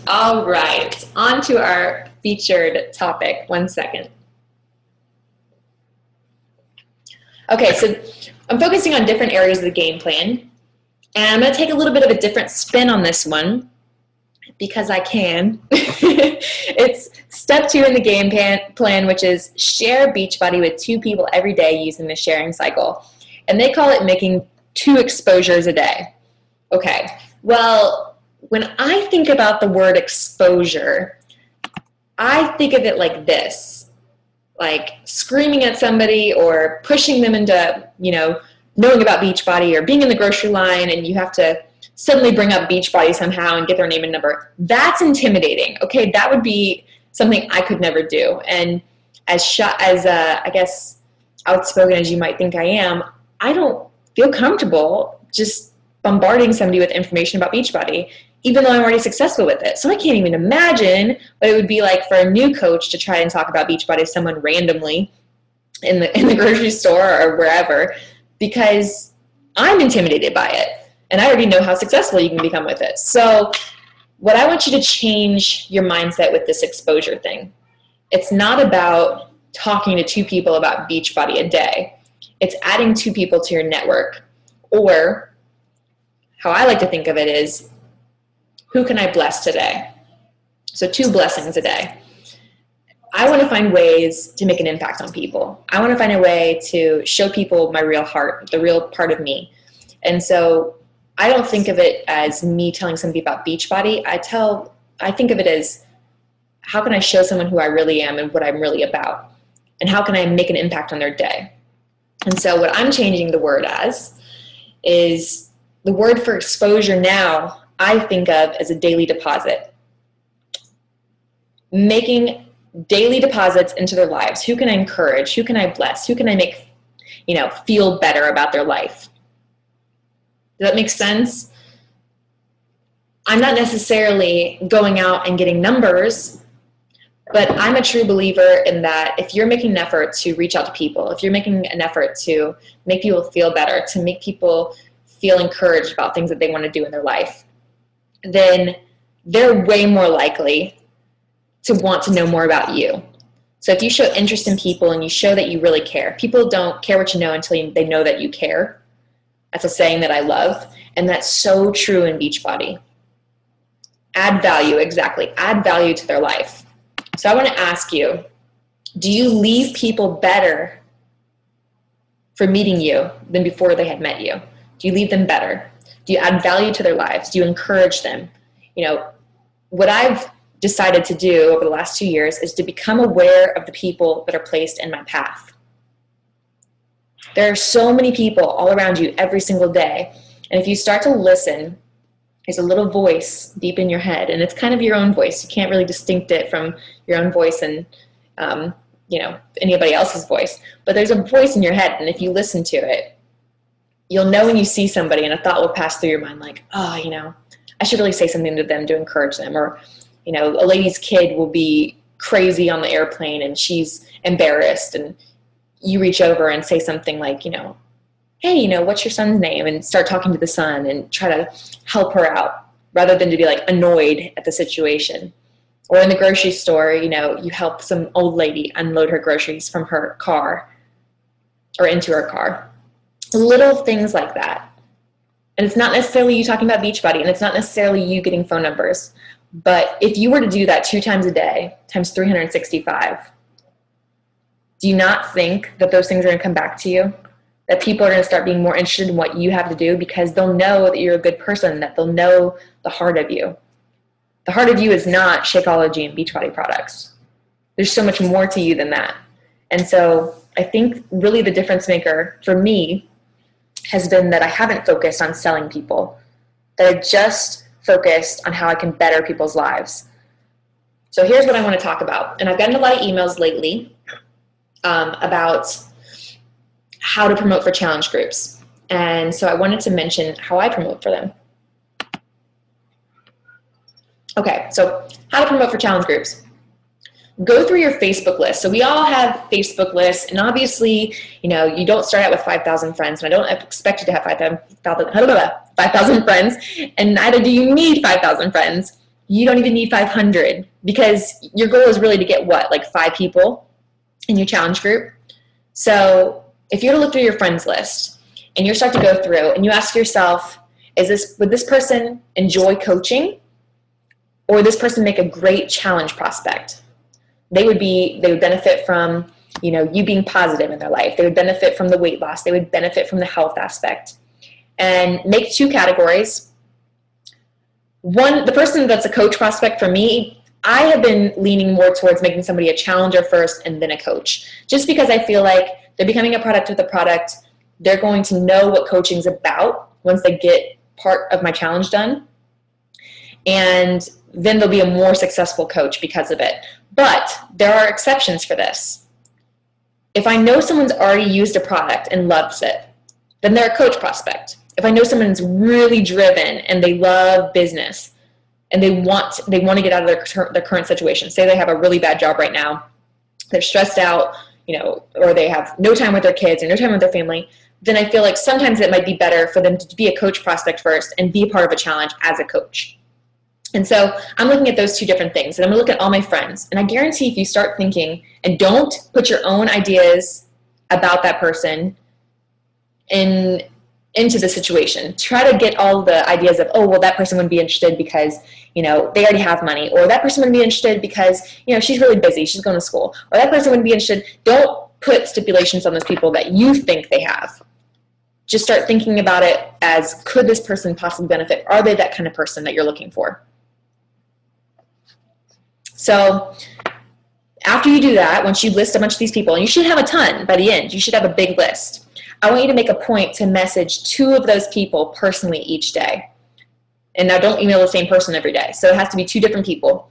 All right, on to our featured topic. 1 second. Okay, so I'm focusing on different areas of the game plan, and I'm going to take a little bit of a different spin on this one because I can. It's step 2 in the game plan, which is share Beachbody with 2 people every day using the sharing cycle. And they call it making 2 exposures a day. Okay, well, when I think about the word exposure, I think of it like this, like screaming at somebody or pushing them into, knowing about Beachbody, or being in the grocery line and you have to suddenly bring up Beachbody somehow and get their name and number. That's intimidating. Okay, that would be something I could never do. And as I guess outspoken as you might think I am, I don't feel comfortable just bombarding somebody with information about Beachbody, even though I'm already successful with it. So I can't even imagine what it would be like for a new coach to try and talk about Beachbody to someone randomly in the grocery store or wherever, because I'm intimidated by it. And I already know how successful you can become with it. So what I want you to change your mindset with this exposure thing. It's not about talking to 2 people about Beachbody a day. It's adding 2 people to your network. Or how I like to think of it is, who can I bless today? So 2 blessings a day. I want to find ways to make an impact on people. I want to find a way to show people my real heart, the real part of me. And so I don't think of it as me telling somebody about Beachbody. I think of it as, how can I show someone who I really am and what I'm really about? And how can I make an impact on their day? And so what I'm changing the word as is, the word for exposure now I think of as a daily deposit. Making daily deposits into their lives. Who can I encourage? Who can I bless? Who can I make, feel better about their life? Does that make sense? I'm not necessarily going out and getting numbers, but I'm a true believer in that if you're making an effort to reach out to people, if you're making an effort to make people feel better, to make people feel encouraged about things that they want to do in their life, then they're way more likely to want to know more about you. So if you show interest in people and you show that you really care, people don't care what you know until they know that you care. That's a saying that I love, and that's so true in Beachbody. Add value, exactly. Add value to their life. So I want to ask you, do you leave people better for meeting you than before they had met you? Do you leave them better? Do you add value to their lives? Do you encourage them? What I've decided to do over the last 2 years is to become aware of the people that are placed in my path. There are so many people all around you every single day. And if you start to listen, there's a little voice deep in your head, and it's kind of your own voice. You can't really distinct it from your own voice and, anybody else's voice. But there's a voice in your head, and if you listen to it, you'll know when you see somebody and a thought will pass through your mind like, I should really say something to them to encourage them. Or, a lady's kid will be crazy on the airplane and she's embarrassed, and you reach over and say something like, hey, what's your son's name? And start talking to the son and try to help her out rather than to be like annoyed at the situation. Or in the grocery store, you help some old lady unload her groceries from her car or into her car. Little things like that. And it's not necessarily you talking about Beachbody, and it's not necessarily you getting phone numbers. But if you were to do that 2 times a day, times 365, do you not think that those things are going to come back to you? That people are going to start being more interested in what you have to do because they'll know that you're a good person, that they'll know the heart of you. The heart of you is not Shakeology and Beachbody products. There's so much more to you than that. And so I think really the difference maker for me has been that I haven't focused on selling people, that I just focused on how I can better people's lives. So here's what I want to talk about. And I've gotten a lot of emails lately about how to promote for challenge groups. And so I wanted to mention how I promote for them. Okay, so how to promote for challenge groups. Go through your Facebook list. So we all have Facebook lists, and obviously, you don't start out with 5,000 friends, and I don't expect you to have 5,000 friends, and neither do you need 5,000 friends. you don't even need 500, because your goal is really to get what, like 5 people in your challenge group. So if you were to look through your friends list and you start to go through and you ask yourself, would this person enjoy coaching, or would this person make a great challenge prospect? They would benefit from, you being positive in their life. They would benefit from the weight loss. They would benefit from the health aspect. And make 2 categories. One, the person that's a coach prospect for me, I have been leaning more towards making somebody a challenger first and then a coach, just because I feel like they're becoming a product with a product. They're going to know what coaching's about once they get part of my challenge done. And then they'll be a more successful coach because of it. But there are exceptions for this. If I know someone's already used a product and loves it, then they're a coach prospect. If I know someone's really driven and they love business and they want to get out of their current situation, say they have a really bad job right now, they're stressed out, or they have no time with their kids or no time with their family, then I feel like sometimes it might be better for them to be a coach prospect first and be a part of a challenge as a coach. And so I'm looking at those 2 different things, and I'm going to look at all my friends. And I guarantee if you start thinking and don't put your own ideas about that person into the situation, try to get all the ideas of, oh, well, that person wouldn't be interested because, they already have money, or that person wouldn't be interested because, she's really busy, she's going to school, or that person wouldn't be interested. Don't put stipulations on those people that you think they have. Just start thinking about it as, could this person possibly benefit? Are they that kind of person that you're looking for? So after you do that, once you list a bunch of these people, and you should have a ton by the end, you should have a big list. I want you to make a point to message 2 of those people personally each day. And now don't email the same person every day. So it has to be 2 different people.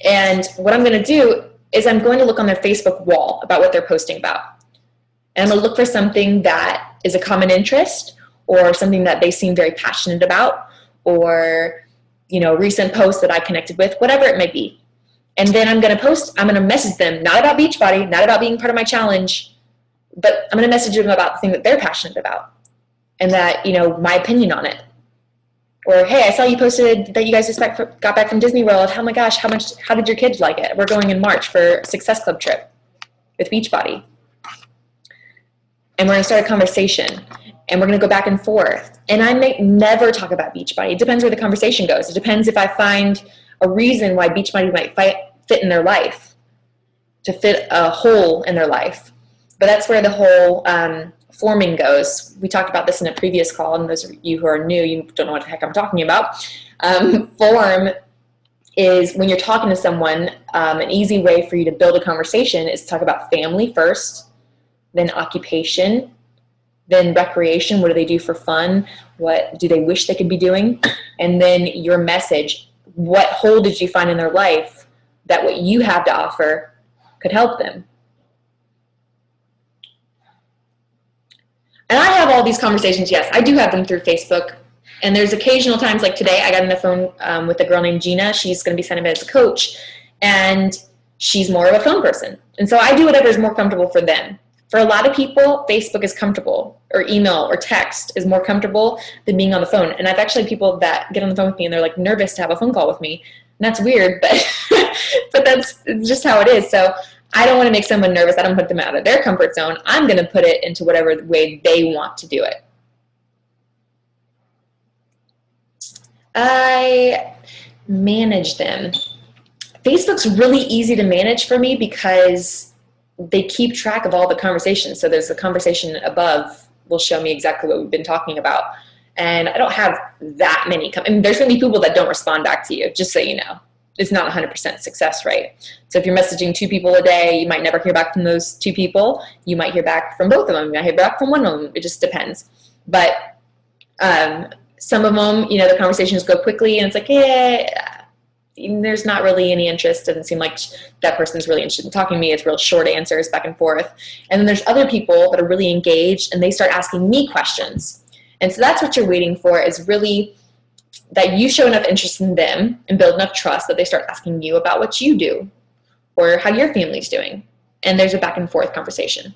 And what I'm going to do is I'm going to look on their Facebook wall about what they're posting about. And I'm going to look for something that is a common interest, or something that they seem very passionate about, or, recent posts that I connected with, whatever it may be. And then I'm going to message them, not about Beachbody, not about being part of my challenge, but I'm going to message them about the thing that they're passionate about, and that, my opinion on it. Or, hey, I saw you posted that you guys just got back from Disney World. Oh my gosh, how did your kids like it? We're going in March for a Success Club trip with Beachbody. And we're going to start a conversation, and we're going to go back and forth. And I may never talk about Beachbody. It depends where the conversation goes. It depends if I find a reason why Beachbody might fit in their life, to fit a hole in their life. But that's where the whole forming goes. We talked about this in a previous call, and those of you who are new, you don't know what the heck I'm talking about. Form is when you're talking to someone, an easy way for you to build a conversation is to talk about family first, then occupation, then recreation, what do they do for fun, what do they wish they could be doing, and then your message, what hole did you find in their life that what you have to offer could help them. And I have all these conversations, yes, I do have them through Facebook. And there's occasional times, like today, I got on the phone with a girl named Gina. She's going to be signing up as a coach, and she's more of a phone person. And so I do whatever is more comfortable for them. For a lot of people, Facebook is comfortable, or email or text is more comfortable than being on the phone. And I've actually people that get on the phone with me and they're like nervous to have a phone call with me. And that's weird, but but that's just how it is. So I don't want to make someone nervous. I don't put them out of their comfort zone. I'm going to put it into whatever way they want to do it. I manage them. Facebook's really easy to manage for me because they keep track of all the conversations. So there's a conversation above will show me exactly what we've been talking about. And I don't have that many. I mean, there's going to be people that don't respond back to you, just so you know. It's not 100% success rate. So if you're messaging 2 people a day, you might never hear back from those 2 people. You might hear back from both of them. You might hear back from one of them. It just depends. But some of them, the conversations go quickly, and it's like, yeah, there's not really any interest. Doesn't seem like that person's really interested in talking to me. It's real short answers back and forth. And then there's other people that are really engaged, and they start asking me questions. And so that's what you're waiting for, is really that you show enough interest in them and build enough trust that they start asking you about what you do or how your family's doing. And there's a back and forth conversation.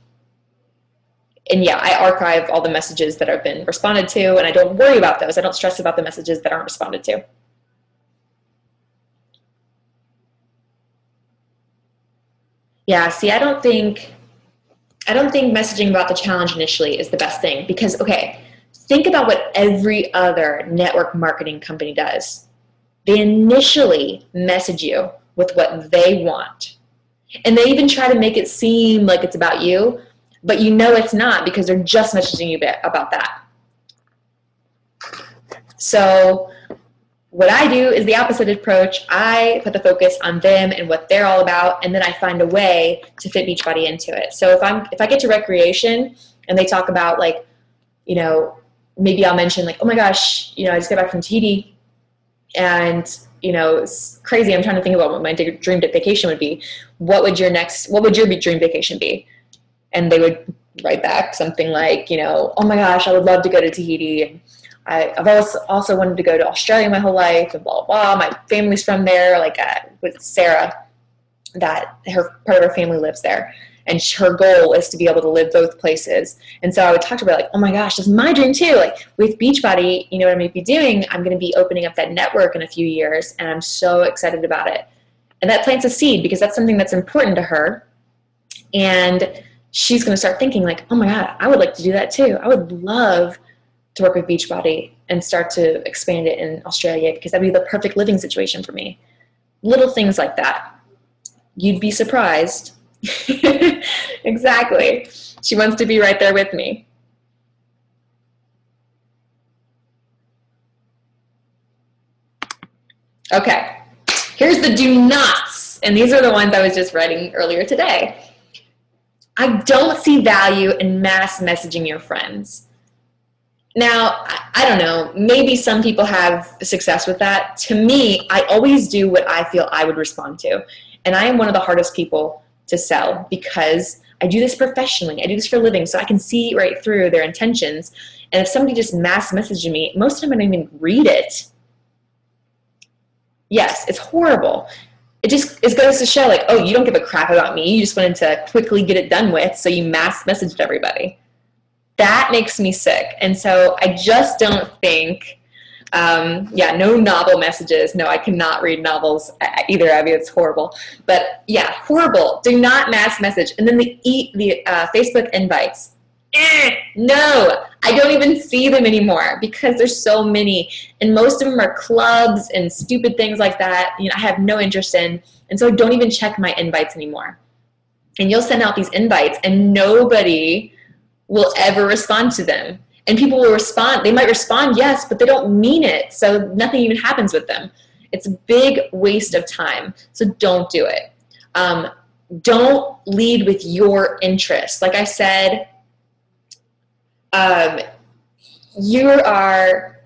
And yeah, I archive all the messages that have been responded to, and I don't worry about those. I don't stress about the messages that aren't responded to. Yeah, see, I don't think messaging about the challenge initially is the best thing because, okay, think about what every other network marketing company does. They initially message you with what they want. And they even try to make it seem like it's about you, but you know it's not because they're just messaging you about that. So what I do is the opposite approach. I put the focus on them and what they're all about, and then I find a way to fit Beachbody into it. So if I get to recreation and they talk about, like, you know, maybe I'll mention, like, oh my gosh, you know, I just got back from Tahiti and, you know, it's crazy. I'm trying to think about what my dream vacation would be. What would your dream vacation be? And they would write back something like, you know, oh my gosh, I would love to go to Tahiti, and I've also wanted to go to Australia my whole life, and blah, blah, blah. My family's from there, like with Sarah, that part of her family lives there. And her goal is to be able to live both places. And so I would talk to her like, oh my gosh, this is my dream too. Like with Beachbody, you know what I'm going to be doing? I'm going to be opening up that network in a few years, and I'm so excited about it. And that plants a seed because that's something that's important to her. And she's going to start thinking like, oh my God, I would like to do that too. I would love to work with Beachbody and start to expand it in Australia because that'd be the perfect living situation for me. Little things like that. You'd be surprised. Exactly. She wants to be right there with me. Okay. Here's the do nots. And these are the ones I was just writing earlier today. I don't see value in mass messaging your friends. Now, I don't know, maybe some people have success with that. To me, I always do what I feel I would respond to. And I am one of the hardest people to sell because I do this professionally. I do this for a living, so I can see right through their intentions. And if somebody just mass messages me, most of the time I don't even read it. Yes, it's horrible. It goes to show like, oh, you don't give a crap about me. You just wanted to quickly get it done with, so you mass messaged everybody. That makes me sick. And so I just don't think, no novel messages. No, I cannot read novels either. I mean, it's horrible. But yeah, horrible. Do not mass message. And then the Facebook invites. No, I don't even see them anymore because there's so many. And most of them are clubs and stupid things like that. You know, I have no interest in. And so I don't even check my invites anymore. And you'll send out these invites and nobody will ever respond to them. And people will respond. They might respond, yes, but they don't mean it. So nothing even happens with them. It's a big waste of time. So don't do it. Don't lead with your interests. Like I said, you are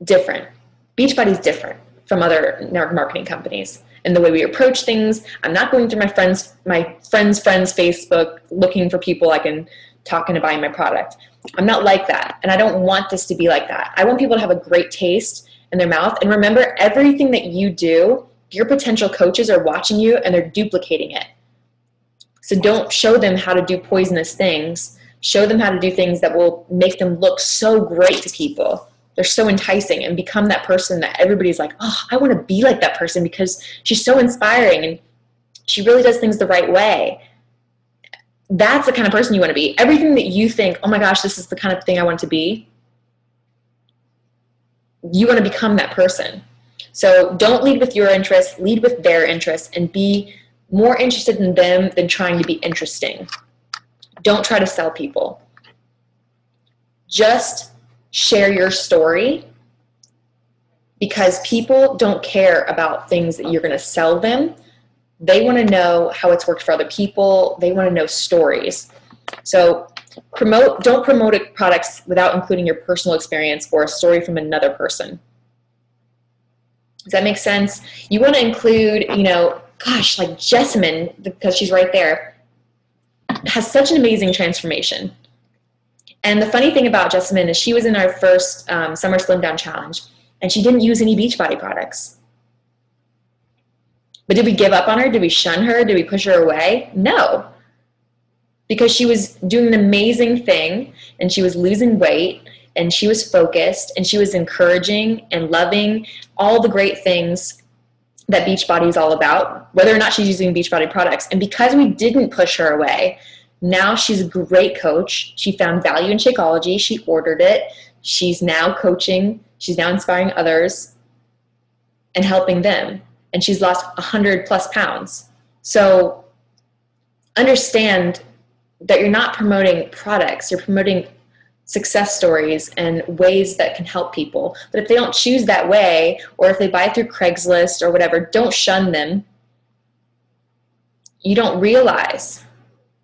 different. Beachbody's different from other network marketing companies. And the way we approach things, I'm not going through my friends' Facebook looking for people I can talk into buying my product. I'm not like that, and I don't want this to be like that. I want people to have a great taste in their mouth. And remember, everything that you do, your potential coaches are watching you and they're duplicating it. So don't show them how to do poisonous things. Show them how to do things that will make them look so great to people. They're so enticing, and become that person that everybody's like, oh, I want to be like that person because she's so inspiring and she really does things the right way. That's the kind of person you want to be. Everything that you think, oh my gosh, this is the kind of thing I want to be, you want to become that person. So don't lead with your interests, lead with their interests, and be more interested in them than trying to be interesting. Don't try to sell people. Just share your story, because people don't care about things that you're going to sell them. They want to know how it's worked for other people. They want to know stories. So don't promote products without including your personal experience or a story from another person. Does that make sense? You want to include, like Jessamine, because she's right there, has such an amazing transformation. And the funny thing about Jessamine is she was in our first Summer Slim Down Challenge, and she didn't use any Beachbody products. But did we give up on her? Did we shun her? Did we push her away? No. Because she was doing an amazing thing, and she was losing weight, and she was focused, and she was encouraging and loving all the great things that Beachbody is all about, whether or not she's using Beachbody products. And because we didn't push her away, now she's a great coach. She found value in Shakeology. She ordered it. She's now coaching. She's now inspiring others and helping them. And she's lost 100+ pounds. So understand that you're not promoting products. You're promoting success stories and ways that can help people. But if they don't choose that way, or if they buy through Craigslist or whatever, don't shun them. You don't realize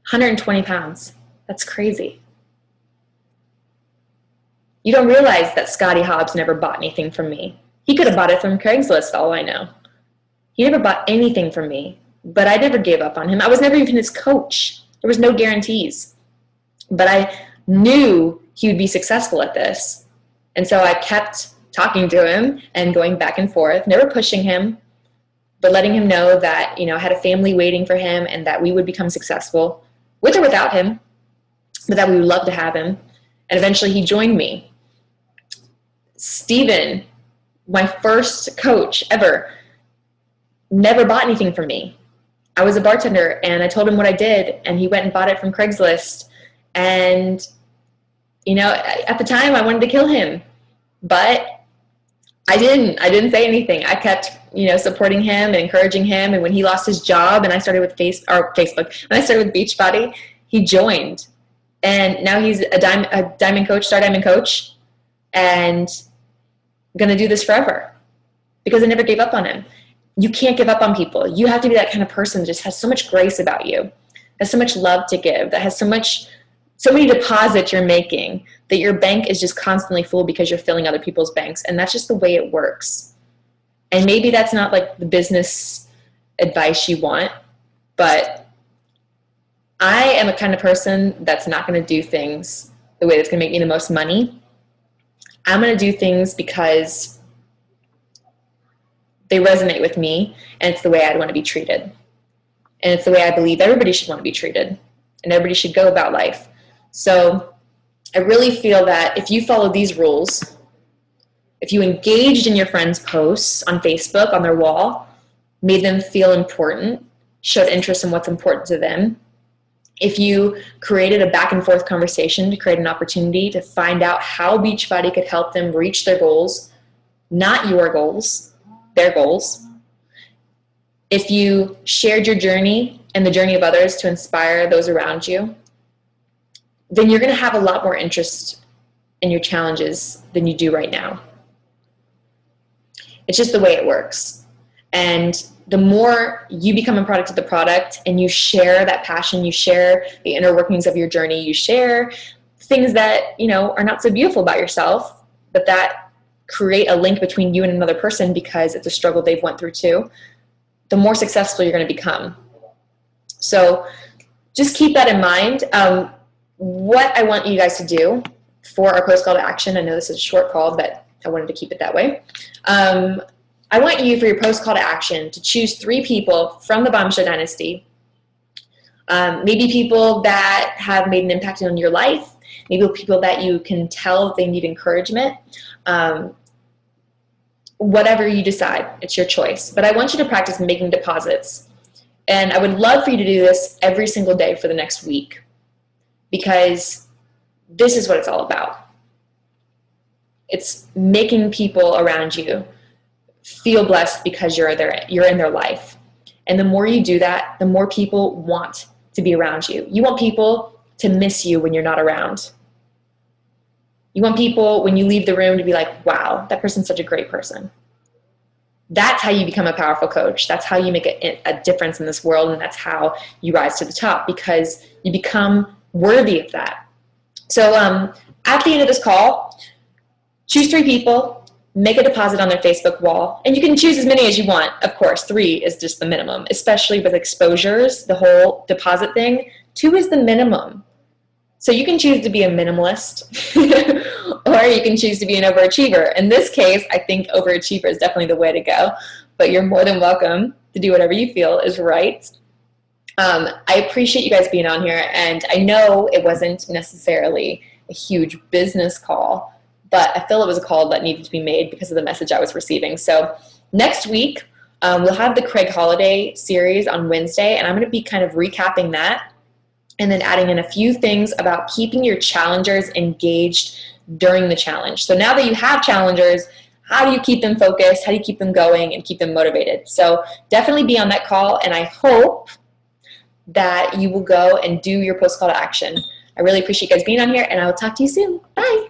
120 pounds. That's crazy. You don't realize that Scotty Hobbs never bought anything from me. He could have bought it from Craigslist, all I know. He never bought anything from me, but I never gave up on him. I was never even his coach. There was no guarantees. But I knew he would be successful at this. And so I kept talking to him and going back and forth, never pushing him, but letting him know that, I had a family waiting for him and that we would become successful with or without him, but that we would love to have him. And eventually he joined me. Steven, my first coach ever, never bought anything from me. I was a bartender and I told him what I did and he went and bought it from Craigslist. And, at the time I wanted to kill him, but I didn't say anything. I kept, supporting him and encouraging him. And when he lost his job and I started with Facebook, when I started with Beachbody, he joined. And now he's a diamond coach, star diamond coach, and going to do this forever because I never gave up on him. You can't give up on people. You have to be that kind of person that just has so much grace about you, has so much love to give, that has so many deposits you're making that your bank is just constantly full because you're filling other people's banks. And that's just the way it works. And maybe that's not like the business advice you want, but I am a kind of person that's not going to do things the way that's going to make me the most money. I'm going to do things because they resonate with me and it's the way I'd want to be treated. And it's the way I believe everybody should want to be treated and everybody should go about life. So I really feel that if you follow these rules, if you engaged in your friends' posts on Facebook, on their wall, made them feel important, showed interest in what's important to them, if you created a back and forth conversation to create an opportunity to find out how Beachbody could help them reach their goals, not your goals, their goals, if you shared your journey and the journey of others to inspire those around you, then you're going to have a lot more interest in your challenges than you do right now. It's just the way it works. And the more you become a product of the product and you share that passion, you share the inner workings of your journey, you share things that, are not so beautiful about yourself, but that create a link between you and another person because it's a struggle they've went through too, the more successful you're going to become. So just keep that in mind. What I want you guys to do for our post call to action, I know this is a short call, but I wanted to keep it that way. I want you, for your post call to action, to choose 3 people from the Bombshell Dynasty, maybe people that have made an impact on your life, maybe people that you can tell they need encouragement. Whatever you decide, it's your choice. But I want you to practice making deposits. And I would love for you to do this every single day for the next week, because this is what it's all about. It's making people around you feel blessed because you're in their life. And the more you do that, the more people want to be around you. You want people to miss you when you're not around. You want people, when you leave the room, to be like, wow, that person's such a great person. That's how you become a powerful coach. That's how you make a difference in this world, and that's how you rise to the top, because you become worthy of that. So at the end of this call, choose 3 people, make a deposit on their Facebook wall, and you can choose as many as you want. Of course, 3 is just the minimum, especially with exposures, the whole deposit thing. 2 is the minimum. So you can choose to be a minimalist or you can choose to be an overachiever. In this case, I think overachiever is definitely the way to go, but you're more than welcome to do whatever you feel is right. I appreciate you guys being on here, and I know it wasn't necessarily a huge business call, but I feel it was a call that needed to be made because of the message I was receiving. So next week, We'll have the Craig Holiday series on Wednesday, and I'm going to be kind of recapping that and then adding in a few things about keeping your challengers engaged during the challenge. So now that you have challengers, how do you keep them focused? How do you keep them going and keep them motivated? So definitely be on that call, and I hope that you will go and do your post call to action. I really appreciate you guys being on here, and I will talk to you soon. Bye.